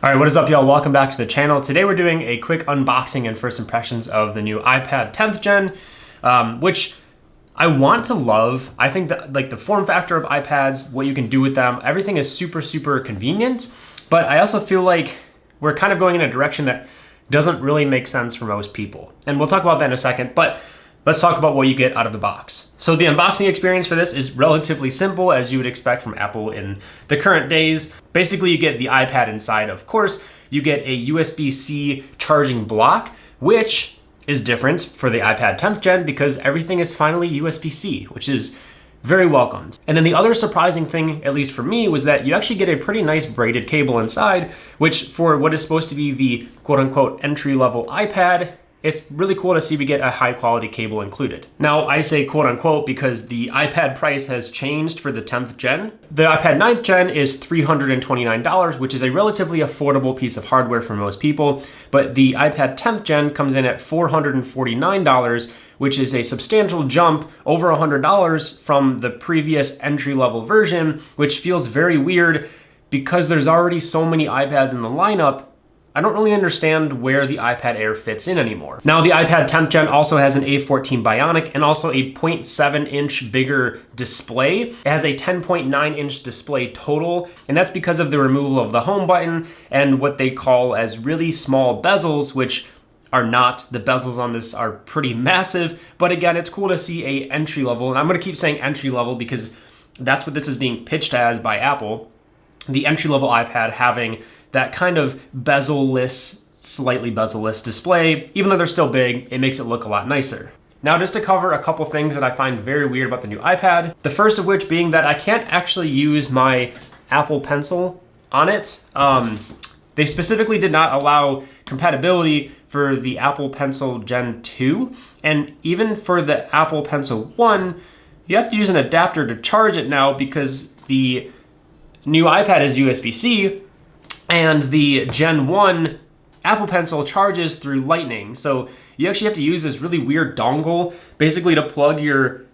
All right, what is up, y'all? Welcome back to the channel. Today we're doing a quick unboxing and first impressions of the new iPad 10th gen, which I want to love. I think that like the form factor of iPads, what you can do with them, everything is super, super convenient. But I also feel like we're kind of going in a direction that doesn't really make sense for most people. And we'll talk about that in a second, but let's talk about what you get out of the box. So the unboxing experience for this is relatively simple, as you would expect from Apple in the current days. Basically, you get the iPad inside, of course. You get a USB-C charging block, which is different for the iPad 10th gen because everything is finally USB-C, which is very welcomed. And then the other surprising thing, at least for me, was that you actually get a pretty nice braided cable inside, which for what is supposed to be the quote-unquote entry-level iPad, it's really cool to see we get a high quality cable included. Now I say quote unquote because the iPad price has changed for the 10th gen. The iPad 9th gen is $329, which is a relatively affordable piece of hardware for most people. But the iPad 10th gen comes in at $449, which is a substantial jump, over $100 from the previous entry level version, which feels very weird because there's already so many iPads in the lineup. I don't really understand where the iPad Air fits in anymore. Now the iPad 10th gen also has an A14 Bionic and also a 0.7 inch bigger display. It has a 10.9 inch display total, and that's because of the removal of the home button and what they call as really small bezels, which are not. The bezels on this are pretty massive, but again, it's cool to see a entry level, and I'm gonna keep saying entry level because that's what this is being pitched as by Apple. The entry level iPad having that kind of bezel-less, slightly bezel-less display. Even though they're still big, it makes it look a lot nicer. Now, just to cover a couple things that I find very weird about the new iPad, the first of which being that I can't actually use my Apple Pencil on it. They specifically did not allow compatibility for the Apple Pencil Gen 2, and even for the Apple Pencil 1, you have to use an adapter to charge it now because the new iPad is USB-C, and the Gen 1 Apple Pencil charges through Lightning. So you actually have to use this really weird dongle, basically to plug your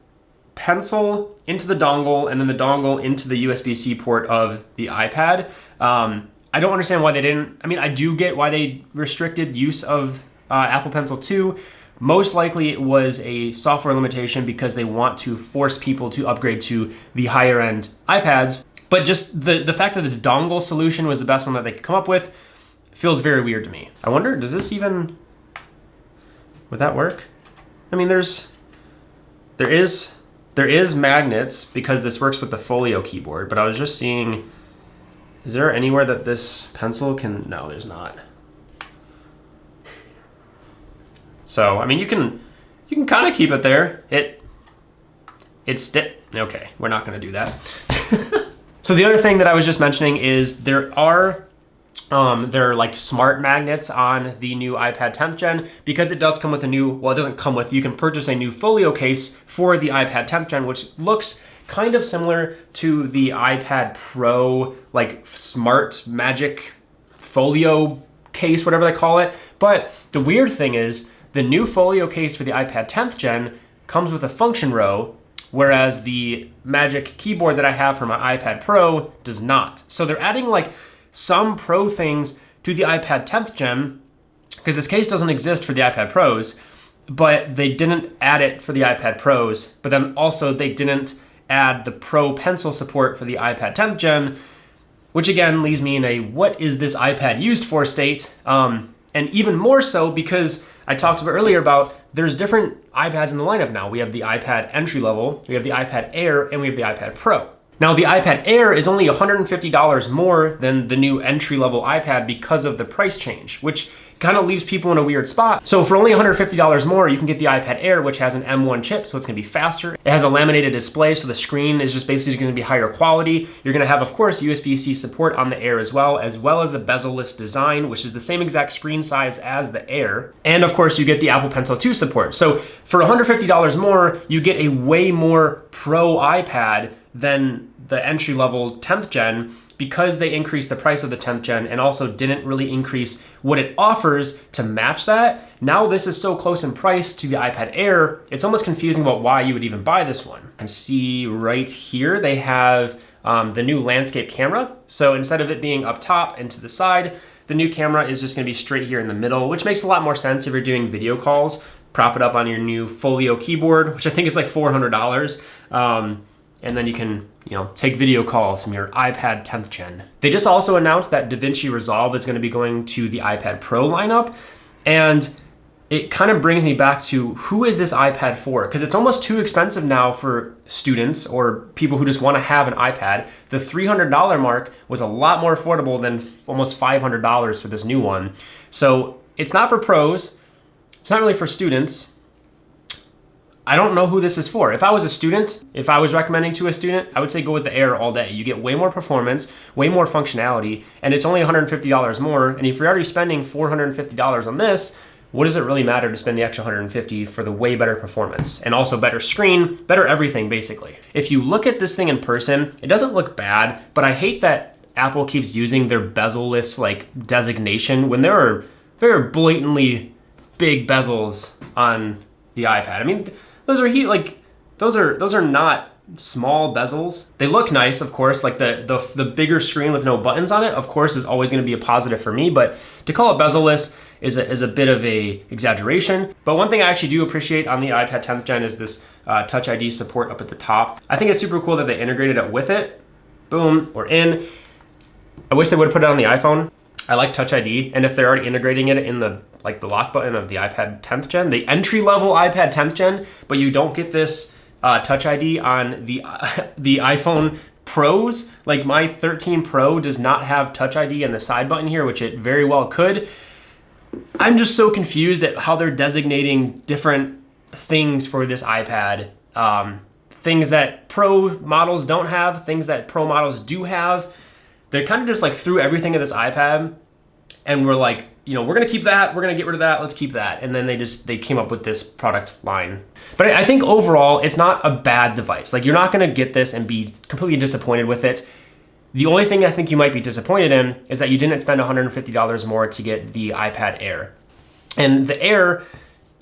pencil into the dongle and then the dongle into the USB-C port of the iPad. I don't understand why they didn't. I mean, I do get why they restricted use of Apple Pencil 2. Most likely it was a software limitation because they want to force people to upgrade to the higher end iPads. But just the fact that the dongle solution was the best one that they could come up with feels very weird to me. I wonder, does this even, would that work? I mean, there is magnets because this works with the Folio keyboard, but I was just seeing, is there anywhere that this pencil can, no, there's not. So, I mean, you can kind of keep it there. Okay, we're not gonna do that. So the other thing that I was just mentioning is there are like smart magnets on the new iPad 10th gen because it does come with a new, well, it doesn't come with, you can purchase a new Folio case for the iPad 10th gen, which looks kind of similar to the iPad Pro, like smart magic Folio case, whatever they call it. But the weird thing is the new Folio case for the iPad 10th gen comes with a function row, whereas the Magic Keyboard that I have for my iPad Pro does not. So they're adding like some Pro things to the iPad 10th gen, because this case doesn't exist for the iPad Pros, but they didn't add it for the iPad Pros, but then also they didn't add the Pro Pencil support for the iPad 10th gen, which again leaves me in a what is this iPad used for state, and even more so because I talked about earlier about there's different iPads in the lineup now. We have the iPad entry level, we have the iPad Air, and we have the iPad Pro. Now the iPad Air is only $150 more than the new entry level iPad because of the price change, which kind of leaves people in a weird spot. So for only $150 more, you can get the iPad Air, which has an M1 chip, so it's gonna be faster. It has a laminated display, so the screen is just basically gonna be higher quality. You're gonna have, of course, USB-C support on the Air as well as the bezel-less design, which is the same exact screen size as the Air. And of course, you get the Apple Pencil 2 support. So for $150 more, you get a way more pro iPad than the entry-level 10th gen, because they increased the price of the 10th gen and also didn't really increase what it offers to match that. Now this is so close in price to the iPad Air, it's almost confusing about why you would even buy this one. And see right here, they have the new landscape camera. So instead of it being up top and to the side, the new camera is just gonna be straight here in the middle, which makes a lot more sense if you're doing video calls. Prop it up on your new Folio keyboard, which I think is like $400. And then you can, take video calls from your iPad 10th gen. They just also announced that DaVinci Resolve is gonna be going to the iPad Pro lineup. And it kind of brings me back to, who is this iPad for? Because it's almost too expensive now for students or people who just want to have an iPad. The $300 mark was a lot more affordable than almost $500 for this new one. So it's not for pros. It's not really for students. I don't know who this is for. If I was a student, if I was recommending to a student, I would say go with the Air all day. You get way more performance, way more functionality, and it's only $150 more. And if you're already spending $450 on this, what does it really matter to spend the extra $150 for the way better performance and also better screen, better everything basically? If you look at this thing in person, it doesn't look bad, but I hate that Apple keeps using their bezel-less designation when there are very blatantly big bezels on the iPad. I mean, those are not small bezels. They look nice, of course, like the bigger screen with no buttons on it, of course, is always gonna be a positive for me, but to call it bezel-less is a bit of a exaggeration. But one thing I actually do appreciate on the iPad 10th gen is this Touch ID support up at the top. I think it's super cool that they integrated it with it. Boom, we're in. I wish they would have put it on the iPhone. I like Touch ID, and if they're already integrating it in the lock button of the iPad 10th gen, the entry-level iPad 10th gen, but you don't get this Touch ID on the iPhone Pros. Like my 13 Pro does not have Touch ID in the side button here, which it very well could. I'm just so confused at how they're designating different things for this iPad. Things that Pro models don't have, things that Pro models do have. They kind of just threw everything at this iPad and we're like, we're gonna keep that, we're gonna get rid of that, let's keep that. And then they came up with this product line. But I think overall, it's not a bad device. You're not gonna get this and be completely disappointed with it. The only thing I think you might be disappointed in is that you didn't spend $150 more to get the iPad Air. And the Air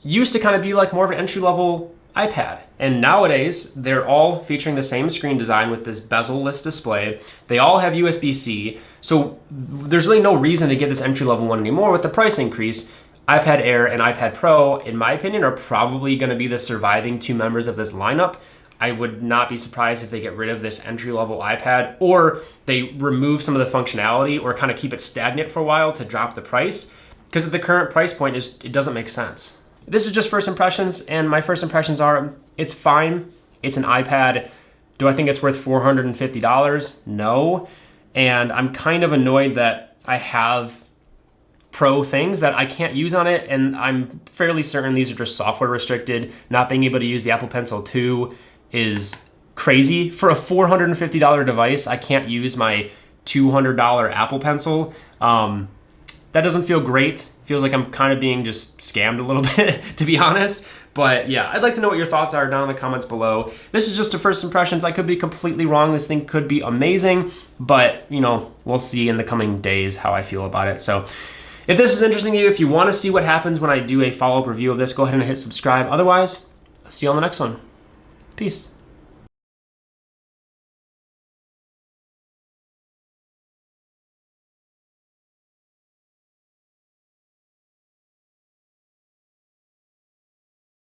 used to kind of be more of an entry-level iPad. And nowadays, they're all featuring the same screen design with this bezel-less display. They all have USB-C. So there's really no reason to get this entry-level one anymore with the price increase. iPad Air and iPad Pro, in my opinion, are probably gonna be the surviving two members of this lineup. I would not be surprised if they get rid of this entry-level iPad or they remove some of the functionality or kind of keep it stagnant for a while to drop the price, because at the current price point, it doesn't make sense. This is just first impressions, and my first impressions are, it's fine. It's an iPad. Do I think it's worth $450? No. And I'm kind of annoyed that I have Pro things that I can't use on it, and I'm fairly certain these are just software restricted. Not being able to use the Apple Pencil 2 is crazy. For a $450 device, I can't use my $200 Apple Pencil. That doesn't feel great. Feels like I'm kind of being just scammed a little bit, to be honest. But yeah, I'd like to know what your thoughts are down in the comments below. This is just a first impressions. I could be completely wrong. This thing could be amazing, but we'll see in the coming days how I feel about it. So if this is interesting to you, if you want to see what happens when I do a follow-up review of this, go ahead and hit subscribe. Otherwise, I'll see you on the next one. Peace.